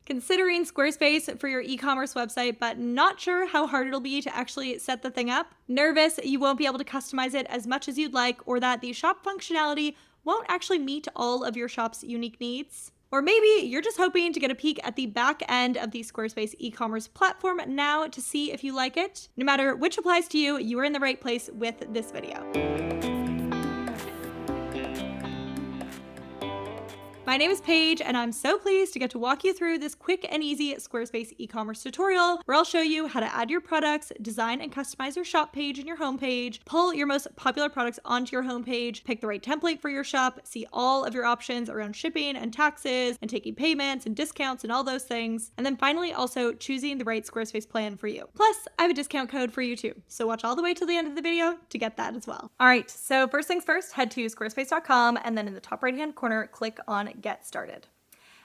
Considering Squarespace for your e-commerce website, but not sure how hard it'll be to actually set the thing up? Nervous you won't be able to customize it as much as you'd like, or that the shop functionality won't actually meet all of your shop's unique needs? Or maybe you're just hoping to get a peek at the back end of the Squarespace e-commerce platform now to see if you like it. No matter which applies to you, you are in the right place with this video. My name is Paige, and I'm so pleased to get to walk you through this quick and easy Squarespace e-commerce tutorial where I'll show you how to add your products, design and customize your shop page and your homepage, pull your most popular products onto your homepage, pick the right template for your shop, see all of your options around shipping and taxes and taking payments and discounts and all those things, and then finally also choosing the right Squarespace plan for you. Plus, I have a discount code for you too, so watch all the way till the end of the video to get that as well. All right, so first things first, head to squarespace.com and then in the top right hand corner, click on Get Started.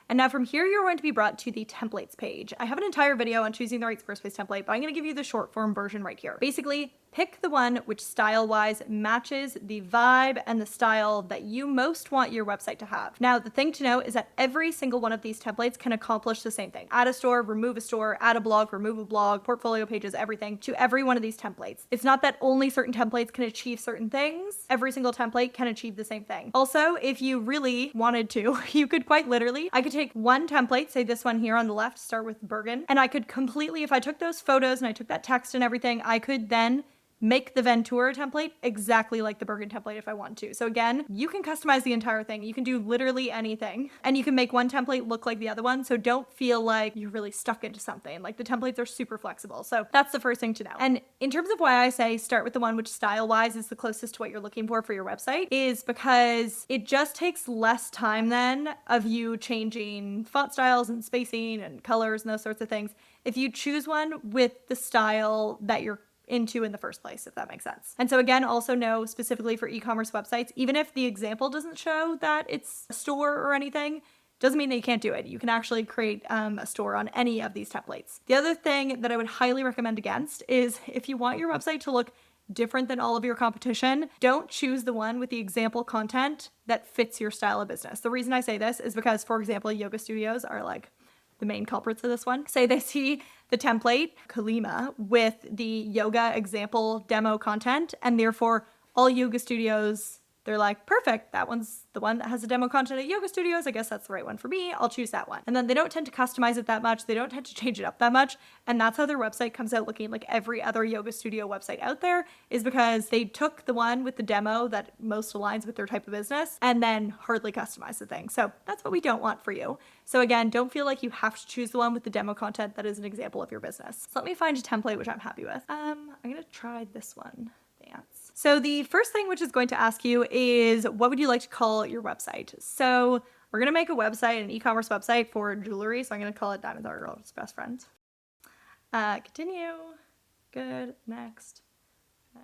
And now from here, you're going to be brought to the templates page. I have an entire video on choosing the right Squarespace template, but I'm going to give you the short form version right here. Basically, pick the one which style-wise matches the vibe and the style that you most want your website to have. Now, the thing to know is that every single one of these templates can accomplish the same thing. Add a store, remove a store, add a blog, remove a blog, portfolio pages, everything to every one of these templates. It's not that only certain templates can achieve certain things. Every single template can achieve the same thing. Also, if you really wanted to, you could quite literally, I could take one template, say this one here on the left, start with Bergen, and I could completely, if I took those photos and I took that text and everything, I could then make the Ventura template exactly like the Bergen template if I want to. So again, you can customize the entire thing. You can do literally anything, and you can make one template look like the other one. So don't feel like you're really stuck into something. Like, the templates are super flexible. So that's the first thing to know. And in terms of why I say start with the one which style-wise is the closest to what you're looking for your website, is because it just takes less time then of you changing font styles and spacing and colors and those sorts of things if you choose one with the style that you're into in the first place, if that makes sense. And so again, also know specifically for e-commerce websites, even if the example doesn't show that it's a store or anything, doesn't mean that you can't do it. You can actually create a store on any of these templates. The other thing that I would highly recommend against is if you want your website to look different than all of your competition, don't choose the one with the example content that fits your style of business. The reason I say this is because, for example, yoga studios are like the main culprits of this one. Say they see the template, Kalima, with the yoga example demo content, and therefore all yoga studios, they're like, perfect, that one's the one that has the demo content at yoga studios. I guess that's the right one for me. I'll choose that one. And then they don't tend to customize it that much. They don't tend to change it up that much. And that's how their website comes out looking like every other yoga studio website out there, is because they took the one with the demo that most aligns with their type of business and then hardly customized the thing. So that's what we don't want for you. So again, don't feel like you have to choose the one with the demo content that is an example of your business. So let me find a template which I'm happy with. I'm gonna try this one. Dance. So the first thing which is going to ask you is, what would you like to call your website? So we're going to make a website, an e-commerce website for jewelry. So I'm going to call it Diamonds Are a Girl's Best Friend. Continue. Good. Next.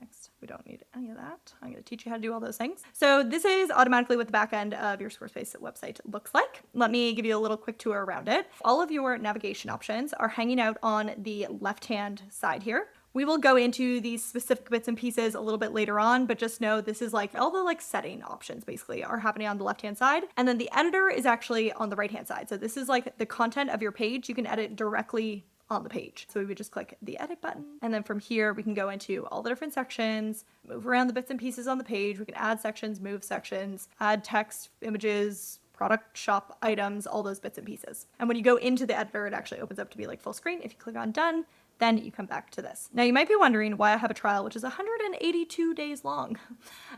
Next. We don't need any of that. I'm going to teach you how to do all those things. So this is automatically what the back end of your Squarespace website looks like. Let me give you a little quick tour around it. All of your navigation options are hanging out on the left-hand side here. We will go into these specific bits and pieces a little bit later on, but just know this is like all the setting options basically are happening on the left-hand side. And then the editor is actually on the right-hand side. So this is like the content of your page. You can edit directly on the page. So we would just click the edit button. And then from here, we can go into all the different sections, move around the bits and pieces on the page. We can add sections, move sections, add text, images, product, shop, items, all those bits and pieces. And when you go into the editor, it actually opens up to be like full screen. If you click on done, then you come back to this. Now you might be wondering why I have a trial, which is 182 days long.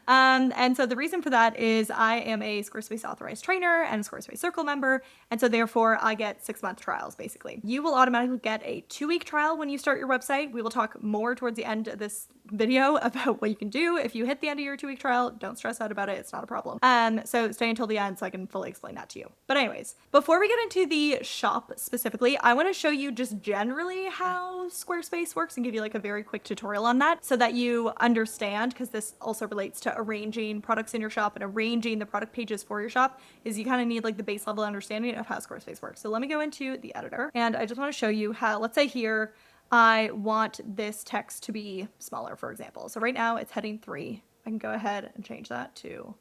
And so the reason for that is I am a Squarespace authorized trainer and a Squarespace Circle member. And so therefore I get 6-month trials basically. You will automatically get a 2-week trial when you start your website. We will talk more towards the end of this video about what you can do. If you hit the end of your 2-week trial, don't stress out about it. It's not a problem. So stay until the end so I can fully explain that to you. But anyways, before we get into the shop specifically, I want to show you just generally how Squarespace works and give you like a very quick tutorial on that so that you understand, because this also relates to arranging products in your shop and arranging the product pages for your shop, is you kind of need like the base level understanding of how Squarespace works. So let me go into the editor and I just want to show you how, let's say here, I want this text to be smaller, for example. So right now it's heading 3. I can go ahead and change that to,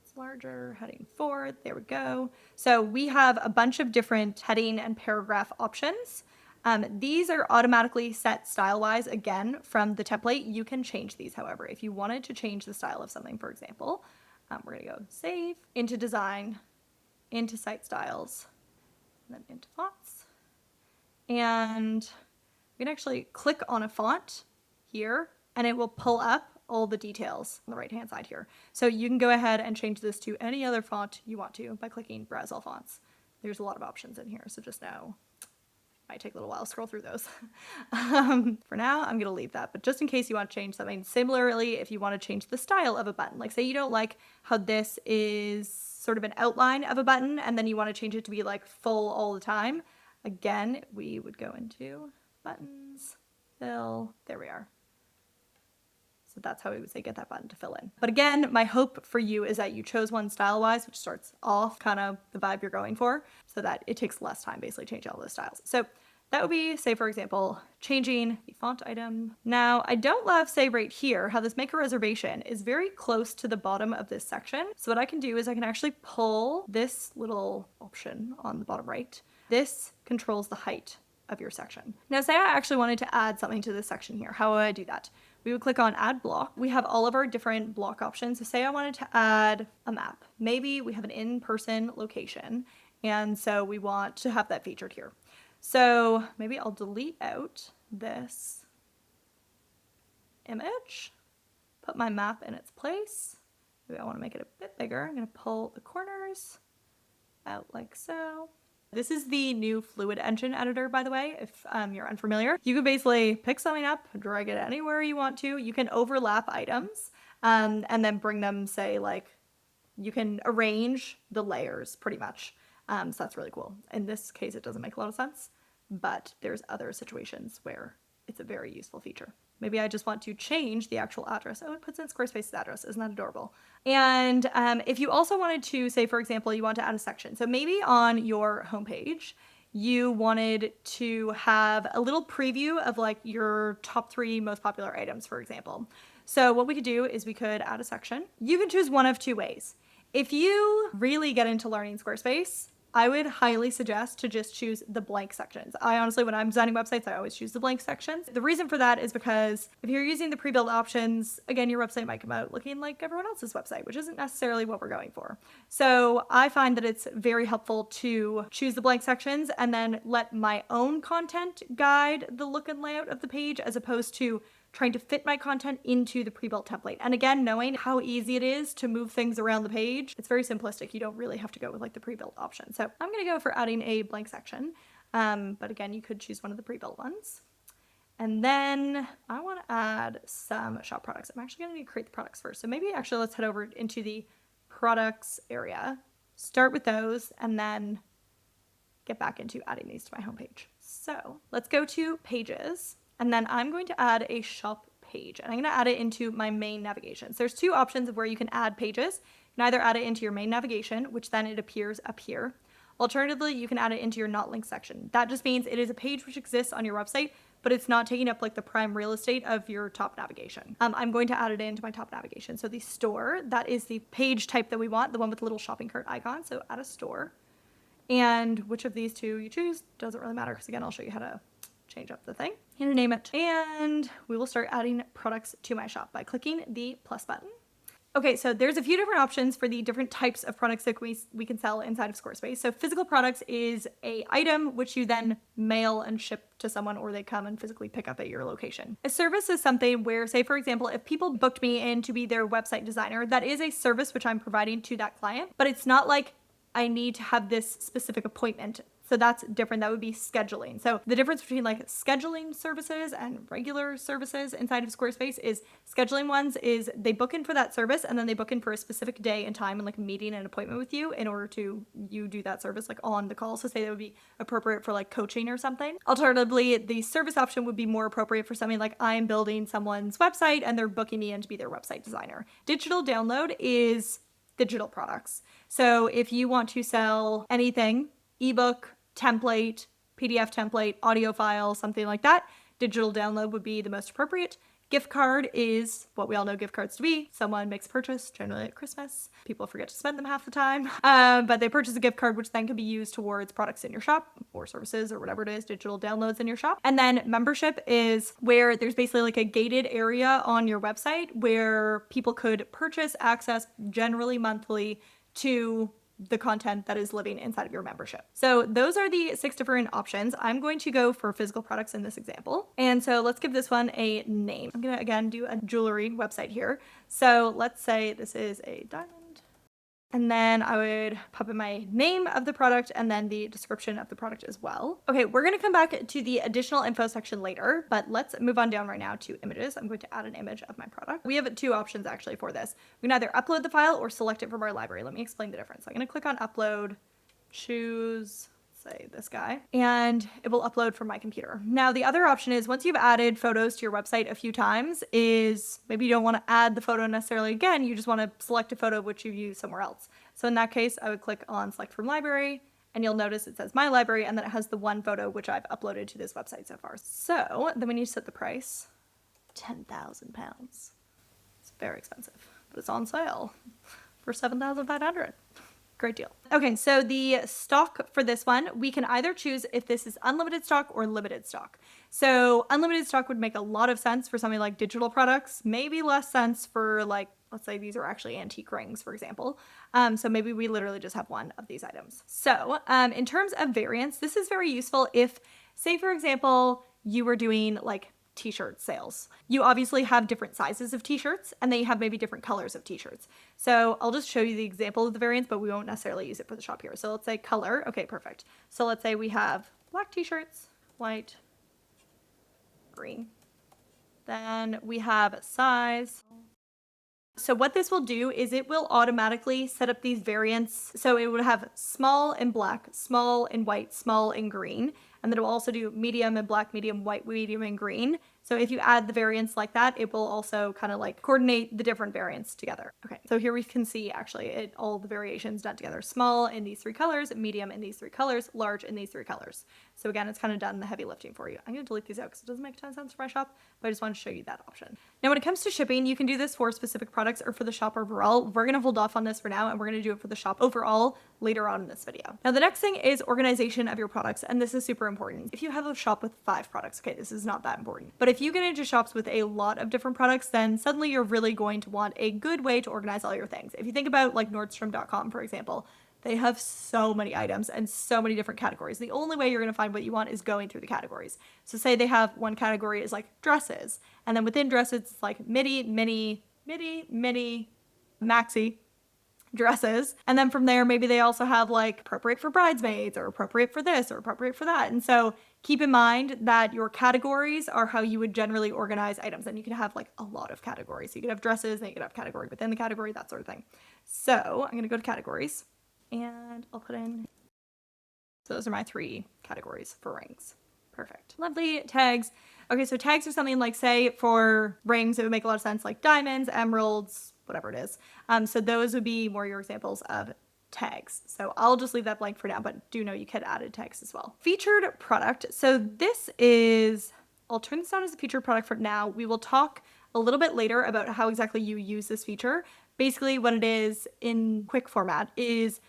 let's it's larger, heading 4, there we go. So we have a bunch of different heading and paragraph options. These are automatically set style-wise, again, from the template. You can change these, however. If you wanted to change the style of something, for example, we're gonna go Save, into Design, into Site Styles, and then into Fonts. And we can actually click on a font here, and it will pull up all the details on the right-hand side here. So you can go ahead and change this to any other font you want to by clicking Browse All Fonts. There's a lot of options in here, so just know it might take a little while to scroll through those. For now, I'm gonna leave that, but just in case you want to change something, similarly, if you want to change the style of a button, like say you don't like how this is sort of an outline of a button, and then you want to change it to be like full all the time, again, we would go into Buttons, Fill, there we are. So that's how we would say get that button to fill in. But again, my hope for you is that you chose one style-wise, which starts off kind of the vibe you're going for, so that it takes less time basically changing all those styles. So that would be, say for example, changing the font item. Now, I don't love, say right here, how this make a reservation is very close to the bottom of this section. So what I can do is I can actually pull this little option on the bottom right. This controls the height of your section. Now, say I actually wanted to add something to this section here. How would I do that? We would click on Add Block. We have all of our different block options. So say I wanted to add a map. Maybe we have an in-person location, and so we want to have that featured here. So maybe I'll delete out this image, put my map in its place. Maybe I want to make it a bit bigger. I'm going to pull the corners out like so. This is the new Fluid Engine editor, by the way, if you're unfamiliar. You can basically pick something up, drag it anywhere you want to. You can overlap items and then bring them, say, like, you can arrange the layers pretty much. So that's really cool. In this case, it doesn't make a lot of sense, but there's other situations where it's a very useful feature. Maybe I just want to change the actual address. Oh, it puts in Squarespace's address. Isn't that adorable? And if you also wanted to, say, for example, you want to add a section. So maybe on your homepage, you wanted to have a little preview of like your top 3 most popular items, for example. So what we could do is we could add a section. You can choose one of 2 ways. If you really get into learning Squarespace, I would highly suggest to just choose the blank sections. I honestly, when I'm designing websites, I always choose the blank sections. The reason for that is because if you're using the pre-built options, again, your website might come out looking like everyone else's website, which isn't necessarily what we're going for. So I find that it's very helpful to choose the blank sections and then let my own content guide the look and layout of the page, as opposed to trying to fit my content into the pre-built template. And again, knowing how easy it is to move things around the page, it's very simplistic. You don't really have to go with like the pre-built option. So I'm gonna go for adding a blank section. But again, you could choose one of the pre-built ones. And then I wanna add some shop products. I'm actually gonna need to create the products first. So maybe actually let's head over into the products area, start with those, and then get back into adding these to my homepage. So let's go to pages. And then I'm going to add a shop page, and I'm going to add it into my main navigation. So there's 2 options of where you can add pages. You can either add it into your main navigation, which then it appears up here. Alternatively, you can add it into your not linked section. That just means it is a page which exists on your website, but it's not taking up like the prime real estate of your top navigation. I'm going to add it into my top navigation. So the store, that is the page type that we want, the one with the little shopping cart icon. So add a store. And which of these 2 you choose doesn't really matter, because again, I'll show you how to change up the thing. I'm gonna name it, and we will start adding products to my shop by clicking the plus button. Okay, so there's a few different options for the different types of products that we can sell inside of Squarespace. So physical products is a item which you then mail and ship to someone, or they come and physically pick up at your location. A service is something where, say for example, if people booked me in to be their website designer, that is a service which I'm providing to that client, but it's not like I need to have this specific appointment. So that's different. That would be scheduling. So the difference between like scheduling services and regular services inside of Squarespace is scheduling ones is they book in for that service, and then they book in for a specific day and time and like a meeting and appointment with you in order to you do that service like on the call. So say that would be appropriate for like coaching or something. Alternatively, the service option would be more appropriate for something like I'm building someone's website and they're booking me in to be their website designer. Digital download is digital products. So if you want to sell anything, ebook, template, PDF template, audio file, something like that, digital download would be the most appropriate. Gift card is what we all know gift cards to be. Someone makes a purchase, generally at Christmas. People forget to spend them half the time, but they purchase a gift card, which then can be used towards products in your shop or services or whatever it is, digital downloads in your shop. And then membership is where there's basically like a gated area on your website where people could purchase access generally monthly to the content that is living inside of your membership. So those are the 6 different options. I'm going to go for physical products in this example. And so let's give this one a name. I'm gonna again do a jewelry website here. So let's say this is a diamond. And then I would pop in my name of the product and then the description of the product as well. Okay, we're gonna come back to the additional info section later, but let's move on down right now to images. I'm going to add an image of my product. We have 2 options actually for this. We can either upload the file or select it from our library. Let me explain the difference. I'm gonna click on upload, choose, say this guy, and it will upload from my computer. Now the other option is once you've added photos to your website a few times is maybe you don't want to add the photo necessarily again, you just want to select a photo which you've used somewhere else. So in that case, I would click on select from library and you'll notice it says my library and then it has the one photo which I've uploaded to this website so far. So then we need to set the price, £10,000. It's very expensive, but it's on sale for $7,500. Great deal. Okay, so the stock for this one, we can either choose if this is unlimited stock or limited stock. So unlimited stock would make a lot of sense for something like digital products, maybe less sense for like, let's say these are actually antique rings, for example. So maybe we literally just have one of these items. So in terms of variants, this is very useful if, say for example, you were doing like t-shirt sales. You obviously have different sizes of t-shirts and then you have maybe different colors of t-shirts. So I'll just show you the example of the variants, but we won't necessarily use it for the shop here. So let's say color. Okay, perfect. So let's say we have black t-shirts, white, green. Then we have size. So what this will do is it will automatically set up these variants. So it would have small in black, small in white, small in green. And then it will also do medium in black, medium white, medium in green. So if you add the variants like that, it will also kind of like coordinate the different variants together. Okay, so here we can see actually all the variations done together. Small in these 3 colors, medium in these 3 colors, large in these 3 colors. So again, it's kind of done the heavy lifting for you. I'm gonna delete these out because it doesn't make a ton of sense for my shop, but I just want to show you that option. Now, when it comes to shipping, you can do this for specific products or for the shop overall. We're gonna hold off on this for now and we're gonna do it for the shop overall later on in this video. Now, the next thing is organization of your products, and this is super important. If you have a shop with 5 products, okay, this is not that important. But if you get into shops with a lot of different products, then suddenly you're really going to want a good way to organize all your things. If you think about like Nordstrom.com, for example, they have so many items and so many different categories. The only way you're going to find what you want is going through the categories. So say they have one category is like dresses, and then within dresses, it's like midi, mini, maxi dresses. And then from there, maybe they also have like appropriate for bridesmaids or appropriate for this or appropriate for that. And so keep in mind that your categories are how you would generally organize items. And you can have like a lot of categories. So you could have dresses, then you could have category within the category, that sort of thing. So I'm going to go to categories and I'll put in, so those are my 3 categories for rings. Perfect. Lovely. Tags. Okay, so tags are something like, say for rings, it would make a lot of sense, like diamonds, emeralds, whatever it is. So those would be more your examples of tags. So I'll just leave that blank for now, but do know you could add tags as well. Featured product. So this is, I'll turn this on as a featured product for now. We will talk a little bit later about how exactly you use this feature. Basically what it is in quick format is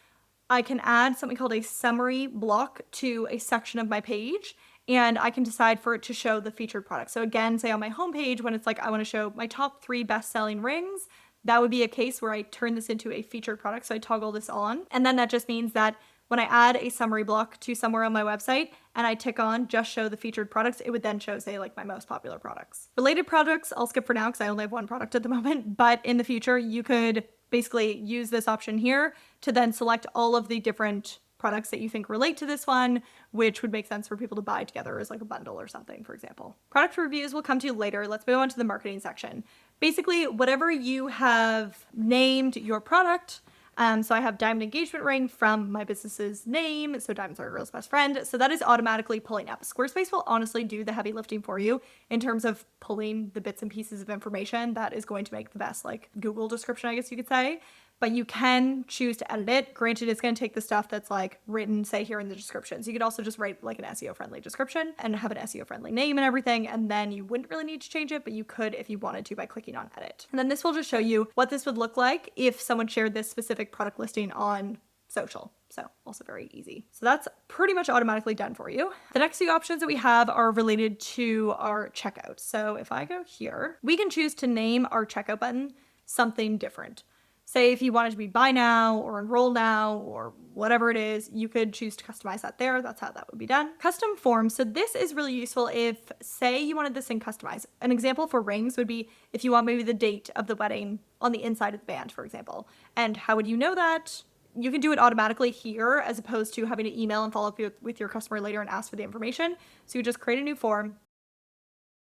I can add something called a summary block to a section of my page, and I can decide for it to show the featured product. So again, say on my homepage, when it's like, I want to show my top 3 best-selling rings, that would be a case where I turn this into a featured product. So I toggle this on. And then that just means that when I add a summary block to somewhere on my website and I tick on just show the featured products, it would then show, say, like my most popular products. Related products, I'll skip for now because I only have 1 product at the moment. But in the future, you could basically use this option here to then select all of the different products that you think relate to this one, which would make sense for people to buy together as like a bundle or something, for example. Product reviews we'll come to later. Let's move on to the marketing section. Basically, whatever you have named your product. So I have diamond engagement ring from my business's name. So diamonds are a girl's best friend. So that is automatically pulling up. Squarespace will honestly do the heavy lifting for you in terms of pulling the bits and pieces of information that is going to make the best like Google description, I guess you could say. but you can choose to edit it. Granted, it's going to take the stuff that's like written, say here in the description. So you could also just write like an SEO friendly description and have an SEO friendly name and everything. And then you wouldn't really need to change it, but you could if you wanted to by clicking on edit. And then this will just show you what this would look like if someone shared this specific product listing on social. So also very easy. So that's pretty much automatically done for you. The next few options that we have are related to our checkout. So if I go here, we can choose to name our checkout button something different. Say if you want it to be buy now or enroll now or whatever it is, you could choose to customize that there. That's how that would be done. Custom forms. So this is really useful if, say, you wanted this thing customized. An example for rings would be if you want maybe the date of the wedding on the inside of the band, for example. And how would you know that? You can do it automatically here as opposed to having to email and follow up with your customer later and ask for the information. So you just create a new form,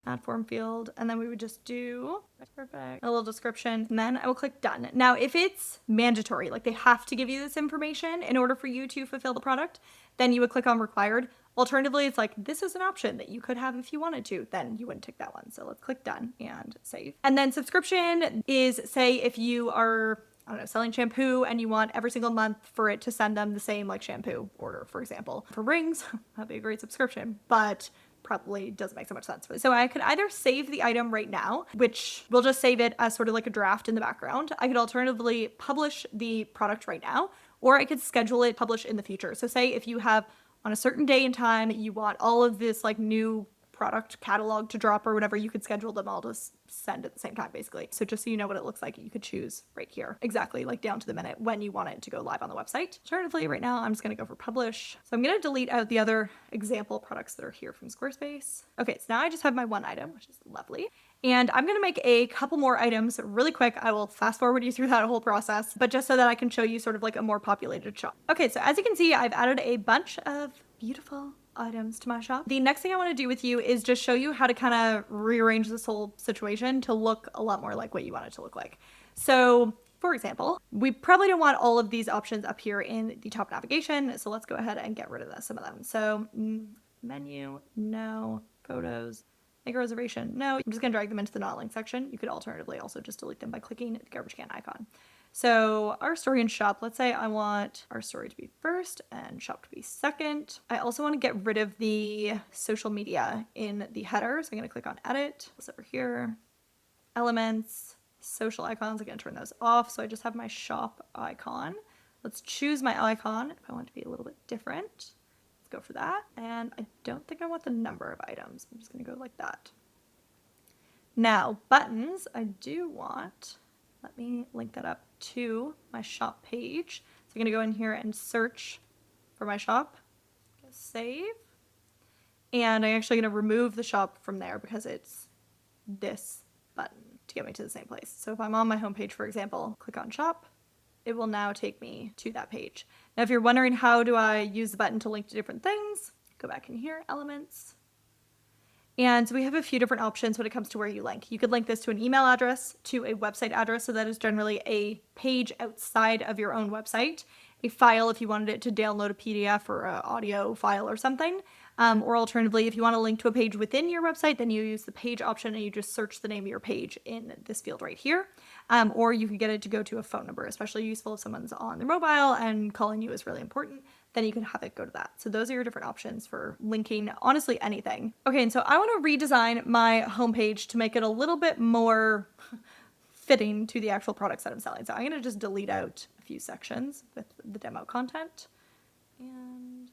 add form field, and then we would just do a little description, and then I will click done. Now, if it's mandatory, like they have to give you this information in order for you to fulfill the product, then you would click on required. Alternatively, it's like, this is an option that you could have if you wanted to, then you wouldn't tick that one. So let's click done and save. And then subscription is, say if you are, I don't know, selling shampoo and you want every single month for it to send them the same like shampoo order, for example. For rings, that'd be a great subscription, but probably doesn't make so much sense. So I could either save the item right now, which will just save it as sort of like a draft in the background. I could alternatively publish the product right now, or I could schedule it, publish in the future. So say if you have on a certain day and time, you want all of this like new product catalog to drop or whatever, you could schedule them all to send at the same time, basically. So just so you know what it looks like, you could choose right here exactly, like down to the minute when you want it to go live on the website. Alternatively, right now I'm just going to go for publish. So I'm going to delete out the other example products that are here from Squarespace. Okay, so now I just have my one item, which is lovely. And I'm going to make a couple more items really quick. I will fast forward you through that whole process, but just so that I can show you sort of like a more populated shop. Okay, so as you can see, I've added a bunch of beautiful items to my shop. The next thing I want to do with you is just show you how to kind of rearrange this whole situation to look a lot more like what you want it to look like. So for example, we probably don't want all of these options up here in the top navigation. So let's go ahead and get rid of some of them. So menu, no. Photos, make a reservation, no. I'm just gonna drag them into the not linked section. You could alternatively also just delete them by clicking the garbage can icon. So our story and shop, let's say I want our story to be first and shop to be second. I also want to get rid of the social media in the header. So I'm going to click on edit. It's over here, elements, social icons. I'm going to turn those off. So I just have my shop icon. Let's choose my icon if I want it to be a little bit different. Let's go for that. And I don't think I want the number of items. I'm just going to go like that. Now buttons, I do want, let me link that up to my shop page. So I'm going to go in here and search for my shop, save, and I'm actually going to remove the shop from there because it's this button to get me to the same place. So if I'm on my homepage, for example, click on shop, it will now take me to that page. Now, if you're wondering how do I use the button to link to different things, go back in here, elements. And so we have a few different options when it comes to where you link. You could link this to an email address, to a website address, so that is generally a page outside of your own website, a file if you wanted it to download a PDF or an audio file or something, or alternatively, if you want to link to a page within your website, then you use the page option and you just search the name of your page in this field right here, or you could get it to go to a phone number, especially useful if someone's on their mobile and calling you is really important. Then you can have it go to that. So those are your different options for linking honestly anything. Okay, and so I want to redesign my homepage to make it a little bit more fitting to the actual products that I'm selling. So I'm going to just delete out a few sections with the demo content and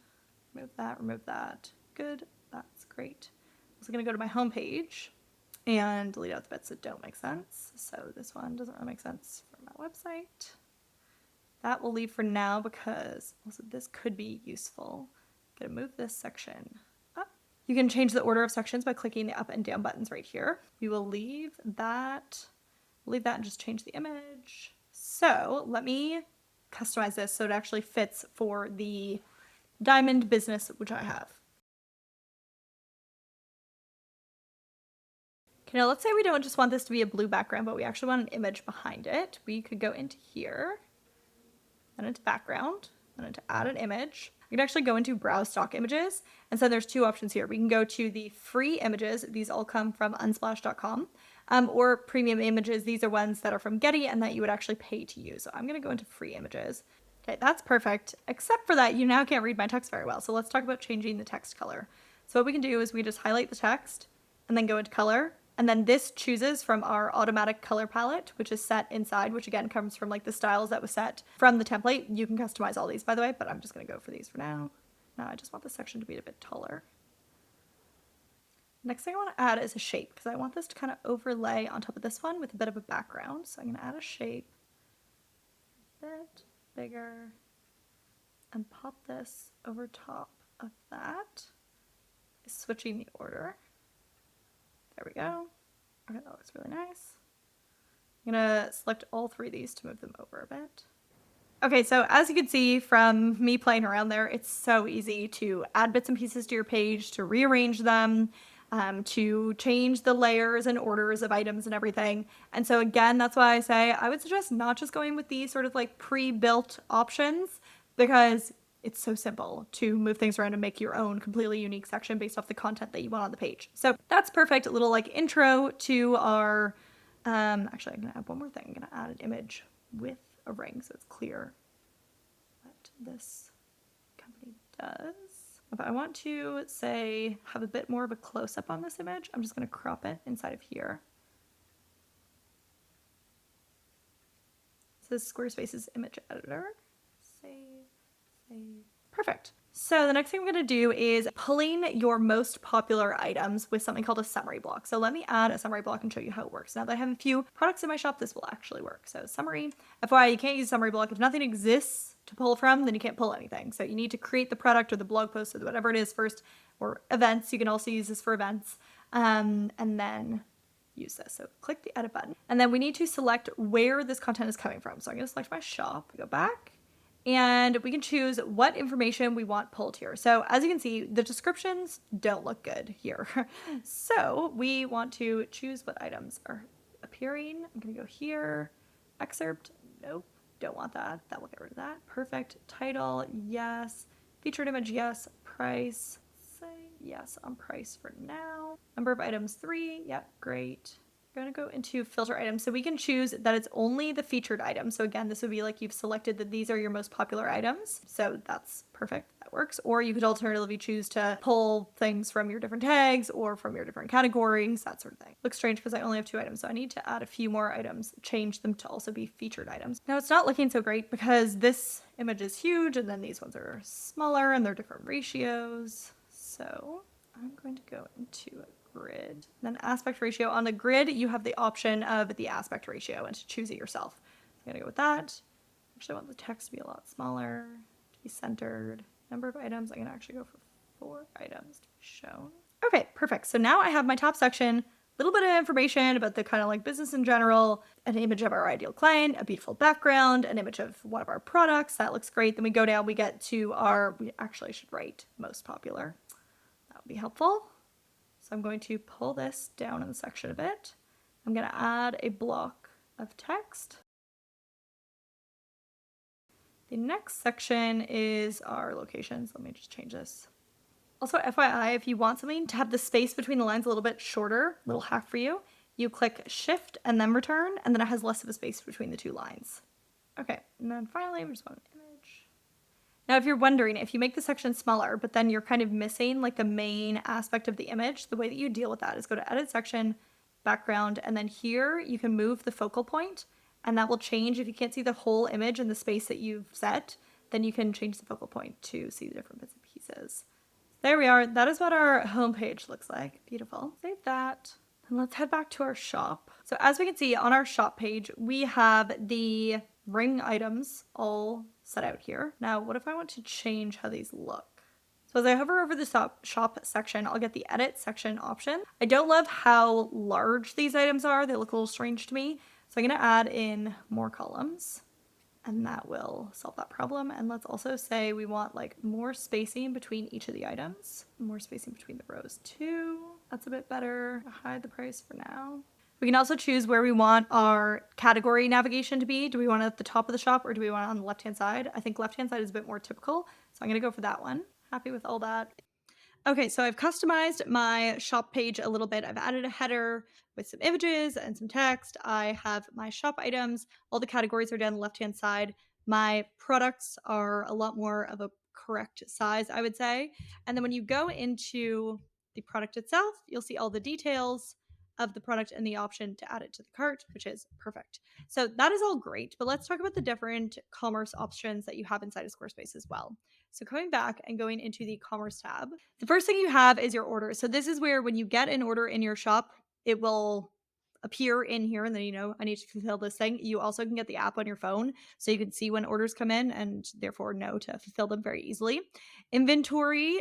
remove that. Good, that's great. I'm also going to go to my homepage and delete out the bits that don't make sense. So this one doesn't really make sense for my website. That will leave for now because also this could be useful. I'm gonna move this section up. You can change the order of sections by clicking the up and down buttons right here. We will leave that and just change the image. So let me customize this so it actually fits for the diamond business, which I have. Okay, now let's say we don't just want this to be a blue background, but we actually want an image behind it. We could go into here, and into background, and into add an image. You can actually go into browse stock images. And so there's two options here. We can go to the free images. These all come from unsplash.com. or premium images. These are ones that are from Getty and that you would actually pay to use. So I'm going to go into free images. Okay, that's perfect. Except for that, you now can't read my text very well. So let's talk about changing the text color. So what we can do is we just highlight the text and then go into color. And then this chooses from our automatic color palette, which is set inside, which again comes from like the styles that was set from the template. You can customize all these, by the way, but I'm just going to go for these for now. Now I just want this section to be a bit taller. Next thing I want to add is a shape because I want this to kind of overlay on top of this one with a bit of a background. So I'm going to add a shape, a bit bigger, and pop this over top of that. Switching the order. There we go. Okay, that looks really nice. I'm gonna select all three of these to move them over a bit. Okay, so as you can see from me playing around there, it's so easy to add bits and pieces to your page, to rearrange them, to change the layers and orders of items and everything. And so again, that's why I say I would suggest not just going with these sort of like pre-built options, because it's so simple to move things around and make your own completely unique section based off the content that you want on the page. So that's perfect. A little like intro to our, actually I'm gonna add one more thing. I'm gonna add an image with a ring so it's clear what this company does. If I want to say have a bit more of a close-up on this image, I'm just gonna crop it inside of here. This is Squarespace's image editor. Save. Perfect. So the next thing I'm going to do is pulling your most popular items with something called a summary block. So let me add a summary block and show you how it works. Now that I have a few products in my shop, this will actually work. So summary, FYI, you can't use summary block. If nothing exists to pull from, then you can't pull anything. So you need to create the product or the blog post or whatever it is first, or events. You can also use this for events. And then use this. So click the edit button. And then we need to select where this content is coming from. So I'm going to select my shop, go back, and we can choose what information we want pulled here. So as you can see, the descriptions don't look good here. So we want to choose what items are appearing. I'm going to go here, excerpt, nope, don't want that. That will get rid of that. Perfect. Title, yes. Featured image, yes. Price, say yes on price for now. Number of items, 3. Yep, great. We're going to go into filter items. So we can choose that it's only the featured items. So again, this would be like you've selected that these are your most popular items. So that's perfect. That works. Or you could alternatively choose to pull things from your different tags or from your different categories, that sort of thing. Looks strange because I only have 2 items. So I need to add a few more items, change them to also be featured items. Now it's not looking so great because this image is huge and then these ones are smaller and they're different ratios. So I'm going to go into grid. Then aspect ratio. On the grid, you have the option of the aspect ratio and to choose it yourself. I'm gonna go with that. Actually, I want the text to be a lot smaller, to be centered. Number of items, I'm gonna actually go for 4 items to be shown. Okay, perfect. So now I have my top section, a little bit of information about the kind of like business in general, an image of our ideal client, a beautiful background, an image of one of our products. That looks great. Then we go down, we get to our, we actually should write most popular. That would be helpful. So I'm going to pull this down in the section a bit. I'm going to add a block of text. The next section is our locations. Let me just change this. Also, FYI, if you want something to have the space between the lines a little bit shorter, little hack for you, you click Shift and then Return, and then it has less of a space between the 2 lines. Okay, and then finally, we just want an image. Now, if you're wondering, if you make the section smaller, but then you're kind of missing like the main aspect of the image, the way that you deal with that is go to Edit Section, Background, and then here you can move the focal point, and that will change. If you can't see the whole image in the space that you've set, then you can change the focal point to see the different bits and pieces. There we are. That is what our homepage looks like. Beautiful. Save that. And let's head back to our shop. So as we can see on our shop page, we have the ring items all set out here. Now, what if I want to change how these look? So as I hover over the shop section, I'll get the edit section option. I don't love how large these items are. They look a little strange to me. So I'm going to add in more columns and that will solve that problem. And let's also say we want like more spacing between each of the items, more spacing between the rows too. That's a bit better. Hide the price for now. We can also choose where we want our category navigation to be. Do we want it at the top of the shop or do we want it on the left-hand side? I think left-hand side is a bit more typical, so I'm gonna go for that one. Happy with all that. Okay, so I've customized my shop page a little bit. I've added a header with some images and some text. I have my shop items. All the categories are down the left-hand side. My products are a lot more of a correct size, I would say. And then when you go into the product itself, you'll see all the details of the product and the option to add it to the cart, which is perfect. So that is all great, but let's talk about the different commerce options that you have inside of Squarespace as well. So coming back and going into the commerce tab, the first thing you have is your order. So this is where when you get an order in your shop, it will appear in here and then I need to fulfill this thing. You also can get the app on your phone so you can see when orders come in and therefore know to fulfill them very easily. Inventory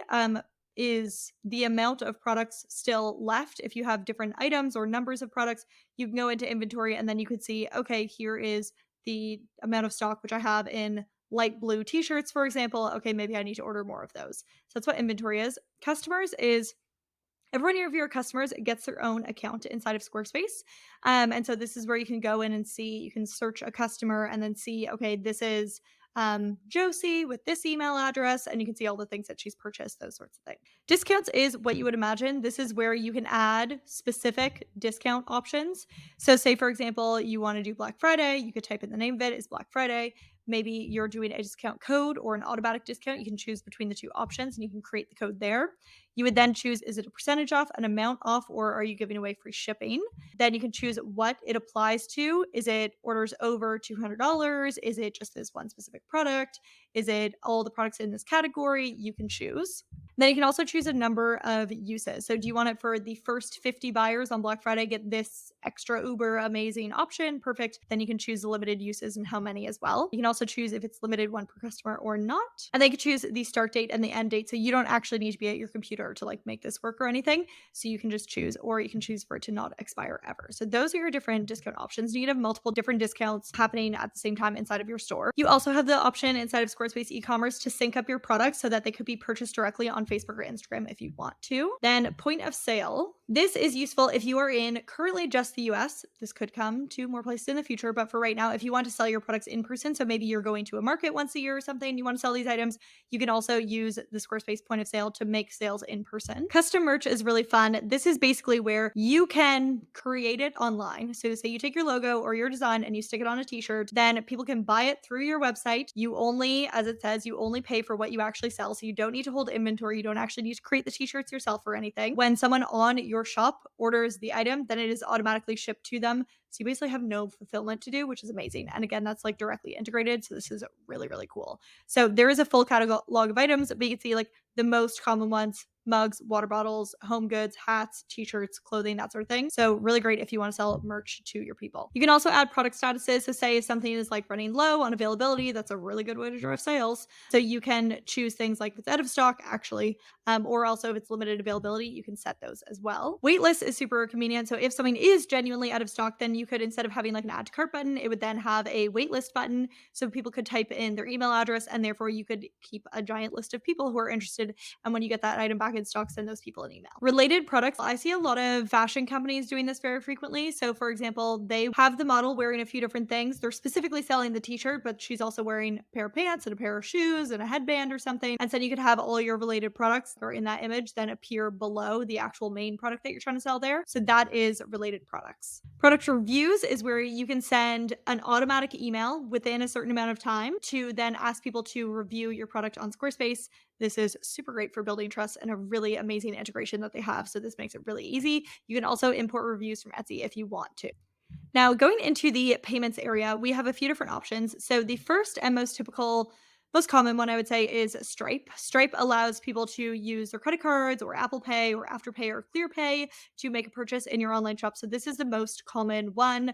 is the amount of products still left. If you have different items or numbers of products, you can go into inventory and then you could see, okay, here is the amount of stock which I have in light blue t-shirts, for example. Okay, maybe I need to order more of those. So that's what inventory is. Customers is every one of your customers gets their own account inside of Squarespace. And so this is where you can go in and see, you can search a customer and then see, okay, this is Josie with this email address, and you can see all the things that she's purchased, those sorts of things. Discounts is what you would imagine. This is where you can add specific discount options. So say, for example, you want to do Black Friday, you could type in the name of it is Black Friday. Maybe you're doing a discount code or an automatic discount. You can choose between the two options and you can create the code there. You would then choose, is it a percentage off, an amount off, or are you giving away free shipping? Then you can choose what it applies to. Is it orders over $200? Is it just this one specific product? Is it all the products in this category? You can choose. Then you can also choose a number of uses. So do you want it for the first 50 buyers on Black Friday get this extra uber amazing option? Perfect. Then you can choose the limited uses and how many as well. You can also choose if it's limited one per customer or not. And then you can choose the start date and the end date. So you don't actually need to be at your computer to like make this work or anything. So you can just choose, or you can choose for it to not expire ever. So those are your different discount options. You can have multiple different discounts happening at the same time inside of your store. You also have the option inside of Squarespace e-commerce to sync up your products so that they could be purchased directly on Facebook or Instagram if you want to. Then point of sale. This is useful if you are in currently just the US. This could come to more places in the future, but for right now, if you want to sell your products in person, so maybe you're going to a market once a year or something, you want to sell these items, you can also use the Squarespace point of sale to make sales in person. Custom merch is really fun. This is basically where you can create it online. So say you take your logo or your design and you stick it on a t-shirt, then people can buy it through your website. You only, as it says, you only pay for what you actually sell. So you don't need to hold inventory. You don't actually need to create the t-shirts yourself or anything. When someone on your shop orders the item, then it is automatically shipped to them. So you basically have no fulfillment to do, which is amazing. And again, that's like directly integrated. So this is really, really cool. So there is a full catalog of items, but you can see like the most common ones: mugs, water bottles, home goods, hats, t-shirts, clothing, that sort of thing. So really great if you want to sell merch to your people. You can also add product statuses. So say if something is like running low on availability, that's a really good way to drive sales. So you can choose things like it's out of stock actually, or also if it's limited availability, you can set those as well. Waitlist is super convenient. So if something is genuinely out of stock, then you could, instead of having like an add to cart button, it would then have a waitlist button. So people could type in their email address and therefore you could keep a giant list of people who are interested. And when you get that item back in stock, send those people an email. Related products. I see a lot of fashion companies doing this very frequently. So for example, they have the model wearing a few different things. They're specifically selling the t-shirt, but she's also wearing a pair of pants and a pair of shoes and a headband or something. And so you could have all your related products that are in that image then appear below the actual main product that you're trying to sell there. So that is related products. Product reviews is where you can send an automatic email within a certain amount of time to then ask people to review your product on Squarespace. This is super great for building trust and a really amazing integration that they have. So this makes it really easy. You can also import reviews from Etsy if you want to. Now, going into the payments area, we have a few different options. So the first and most common one I would say is Stripe. Stripe allows people to use their credit cards or Apple Pay or Afterpay or ClearPay to make a purchase in your online shop. So this is the most common one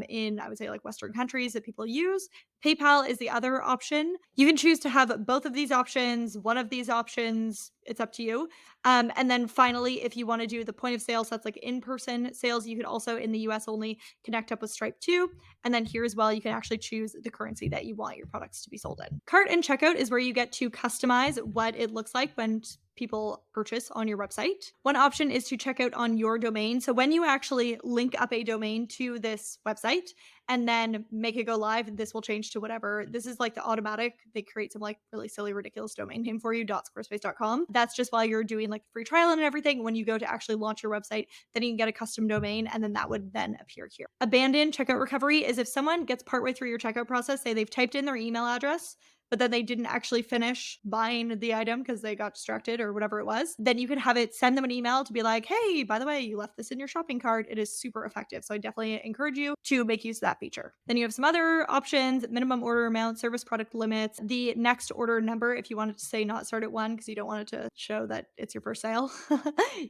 in, I would say, like Western countries that people use. PayPal is the other option. You can choose to have both of these options, one of these options. It's up to you. And then finally, if you want to do the point of sale, so that's like in-person sales, you could also in the US only connect up with Stripe too. And then here as well, you can actually choose the currency that you want your products to be sold in. Cart and checkout is where you get to customize what it looks like when people purchase on your website. One option is to check out on your domain. So when you actually link up a domain to this website and then make it go live, this will change to whatever. This is like the automatic. They create some like really silly, ridiculous domain name for you, .squarespace.com. That's just while you're doing like the free trial and everything. When you go to actually launch your website, then you can get a custom domain and then that would then appear here. Abandoned checkout recovery is if someone gets partway through your checkout process, say they've typed in their email address, but then they didn't actually finish buying the item because they got distracted or whatever it was, then you can have it send them an email to be like, hey, by the way, you left this in your shopping cart. It is super effective. So I definitely encourage you to make use of that feature. Then you have some other options, minimum order amount, service product limits, the next order number, if you wanted to say not start at 1 because you don't want it to show that it's your first sale,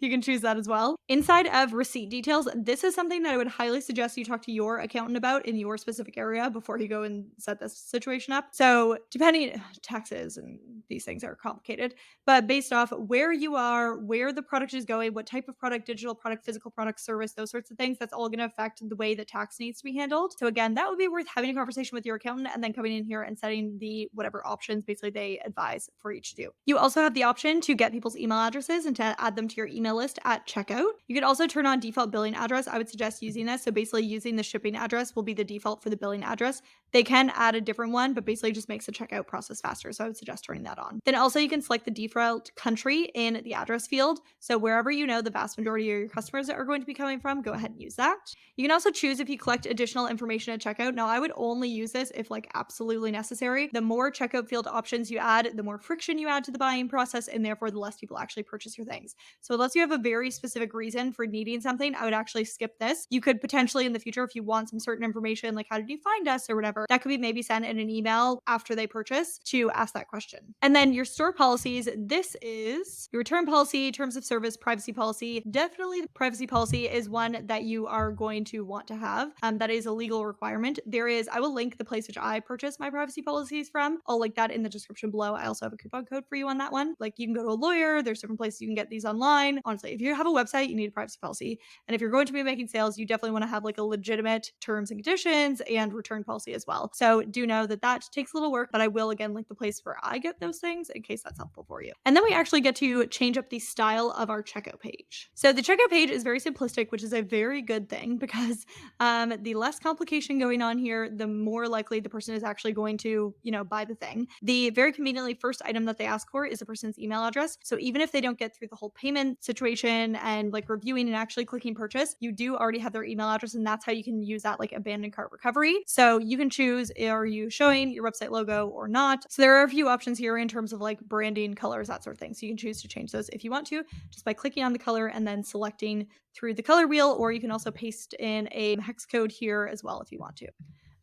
you can choose that as well. Inside of receipt details, this is something that I would highly suggest you talk to your accountant about in your specific area before you go and set this situation up. So depending, taxes and these things are complicated, but based off where you are, where the product is going, what type of product, digital product, physical product, service, those sorts of things, that's all going to affect the way that tax needs to be handled. So again, that would be worth having a conversation with your accountant and then coming in here and setting the whatever options basically they advise for each to do. You also have the option to get people's email addresses and to add them to your email list at checkout. You could also turn on default billing address. I would suggest using this. So basically using the shipping address will be the default for the billing address. They can add a different one, but basically just makes the checkout process faster. So I would suggest turning that on. Then also you can select the default country in the address field. So wherever you know the vast majority of your customers are going to be coming from, go ahead and use that. You can also choose if you collect additional information at checkout. Now I would only use this if like absolutely necessary. The more checkout field options you add, the more friction you add to the buying process, and therefore the less people actually purchase your things. So unless you have a very specific reason for needing something, I would actually skip this. You could potentially in the future, if you want some certain information, like how did you find us or whatever, that could be maybe sent in an email after they purchase to ask that question. And then your store policies, this is your return policy, terms of service, privacy policy. Definitely the privacy policy is one that you are going to want to have. That is a legal requirement. I will link the place which I purchased my privacy policies from. I'll link that in the description below. I also have a coupon code for you on that one. Like you can go to a lawyer. There's different places you can get these online. Honestly, if you have a website, you need a privacy policy. And if you're going to be making sales, you definitely want to have like a legitimate terms and conditions and return policy as well. So do know that that takes a little work, but I will again link the place where I get those things in case that's helpful for you. And then we actually get to change up the style of our checkout page. So the checkout page is very simplistic, which is a very good thing because the less complication going on here, the more likely the person is actually going to, buy the thing. The very conveniently first item that they ask for is a person's email address. So even if they don't get through the whole payment situation and like reviewing and actually clicking purchase, you do already have their email address, and that's how you can use that like abandoned cart recovery. So you can choose, are you showing your website logo or not? So there are a few options here in terms of like branding, colors, that sort of thing. So you can choose to change those if you want to, just by clicking on the color and then selecting through the color wheel, or you can also paste in a hex code here as well if you want to.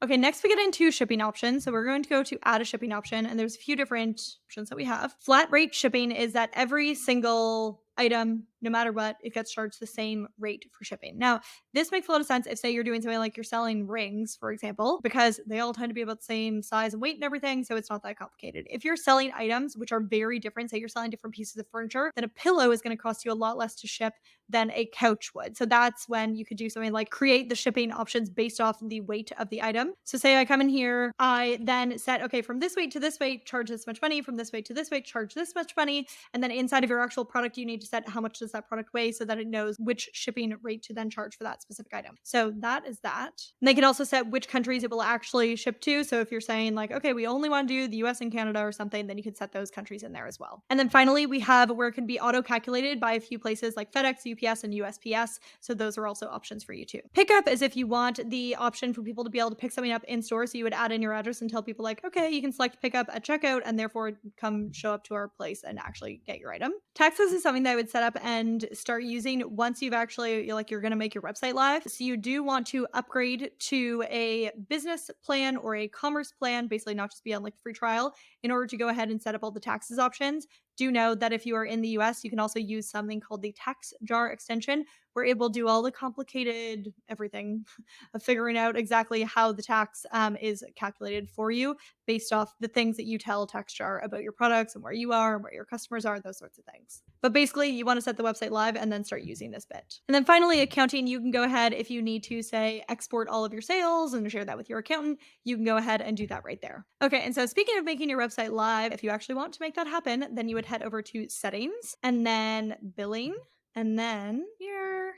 Okay, next we get into shipping options. So we're going to go to add a shipping option, and there's a few different options that we have. Flat rate shipping is that every single item, no matter what, it gets charged the same rate for shipping. Now, this makes a lot of sense if, say, you're doing something like you're selling rings, for example, because they all tend to be about the same size and weight and everything, so it's not that complicated. If you're selling items which are very different, say you're selling different pieces of furniture, then a pillow is going to cost you a lot less to ship than a couch would. So that's when you could do something like create the shipping options based off the weight of the item. So say I come in here, I then set, okay, from this weight to this weight, charge this much money, from this weight to this weight, charge this much money, and then inside of your actual product, you need to set how much does that product weigh so that it knows which shipping rate to then charge for that specific item. So that is that. And they can also set which countries it will actually ship to. So if you're saying like, okay, we only want to do the US and Canada or something, then you can set those countries in there as well. And then finally, we have where it can be auto-calculated by a few places like FedEx, UPS, and USPS. So those are also options for you too. Pickup is if you want the option for people to be able to pick something up in store. So you would add in your address and tell people like, okay, you can select pickup at checkout and therefore come show up to our place and actually get your item. Taxes is something that I would set up and start using once you've actually, you're going to make your website live. So you do want to upgrade to a business plan or a commerce plan, basically not just be on like free trial, in order to go ahead and set up all the taxes options. Do know that if you are in the US, you can also use something called the tax jar extension, where it will do all the complicated everything of figuring out exactly how the tax is calculated for you based off the things that you tell tax jar about your products and where you are and where your customers are, those sorts of things. But basically, you want to set the website live and then start using this bit. And then finally, accounting, you can go ahead if you need to say export all of your sales and share that with your accountant, you can go ahead and do that right there. Okay, and so speaking of making your website live, if you actually want to make that happen, then you would head over to settings and then billing and then your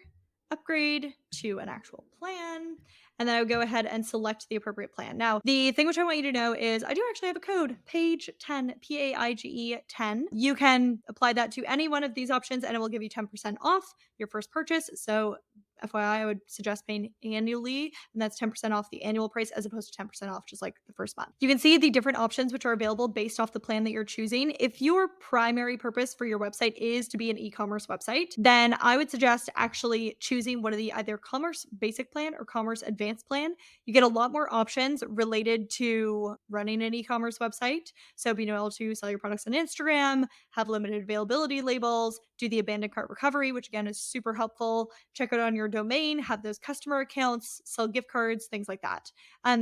upgrade to an actual plan. And then I would go ahead and select the appropriate plan. Now, the thing which I want you to know is I do actually have a code, page 10, PAIGE 10. You can apply that to any one of these options and it will give you 10% off your first purchase. So FYI, I would suggest paying annually, and that's 10% off the annual price as opposed to 10% off just like the first month. You can see the different options which are available based off the plan that you're choosing. If your primary purpose for your website is to be an e-commerce website, then I would suggest actually choosing one of the either Commerce Basic Plan or Commerce Advanced Plan. You get a lot more options related to running an e-commerce website. So being able to sell your products on Instagram, have limited availability labels, do the abandoned cart recovery, which again is super helpful. Check out on your domain, have those customer accounts, sell gift cards, things like that.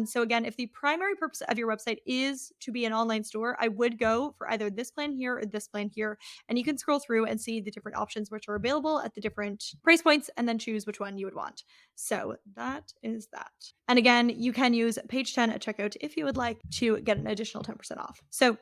So again, if the primary purpose of your website is to be an online store, I would go for either this plan here or this plan here. And you can scroll through and see the different options which are available at the different price points and then choose which one you would want. So that is that. And again, you can use page 10 at checkout if you would like to get an additional 10% off. So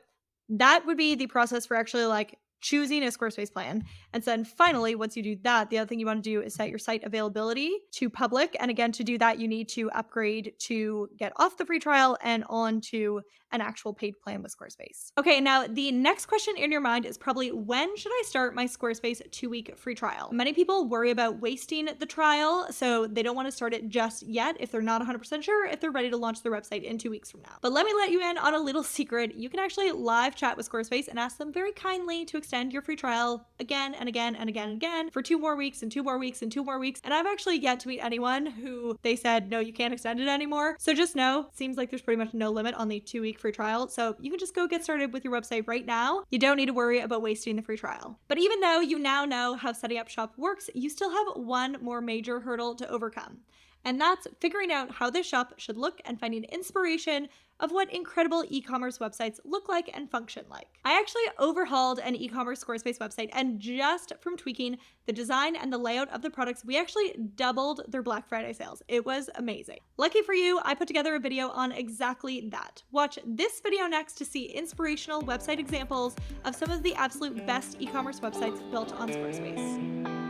that would be the process for actually like choosing a Squarespace plan. And then finally, once you do that, the other thing you want to do is set your site availability to public. And again, to do that, you need to upgrade to get off the free trial and onto an actual paid plan with Squarespace. Okay, now the next question in your mind is probably, when should I start my Squarespace 2-week free trial? Many people worry about wasting the trial, so they don't want to start it just yet if they're not 100% sure if they're ready to launch their website in 2 weeks from now. But let me let you in on a little secret. You can actually live chat with Squarespace and ask them very kindly to extend your free trial again and again and again and again for 2 more weeks and 2 more weeks and 2 more weeks. And I've actually yet to meet anyone who they said, no, you can't extend it anymore. So just know, it seems like there's pretty much no limit on the 2-week free trial. So you can just go get started with your website right now. You don't need to worry about wasting the free trial. But even though you now know how setting up shop works, you still have one more major hurdle to overcome. And that's figuring out how this shop should look and finding inspiration of what incredible e-commerce websites look like and function like. I actually overhauled an e-commerce Squarespace website, and just from tweaking the design and the layout of the products, we actually doubled their Black Friday sales. It was amazing. Lucky for you, I put together a video on exactly that. Watch this video next to see inspirational website examples of some of the absolute best e-commerce websites built on Squarespace.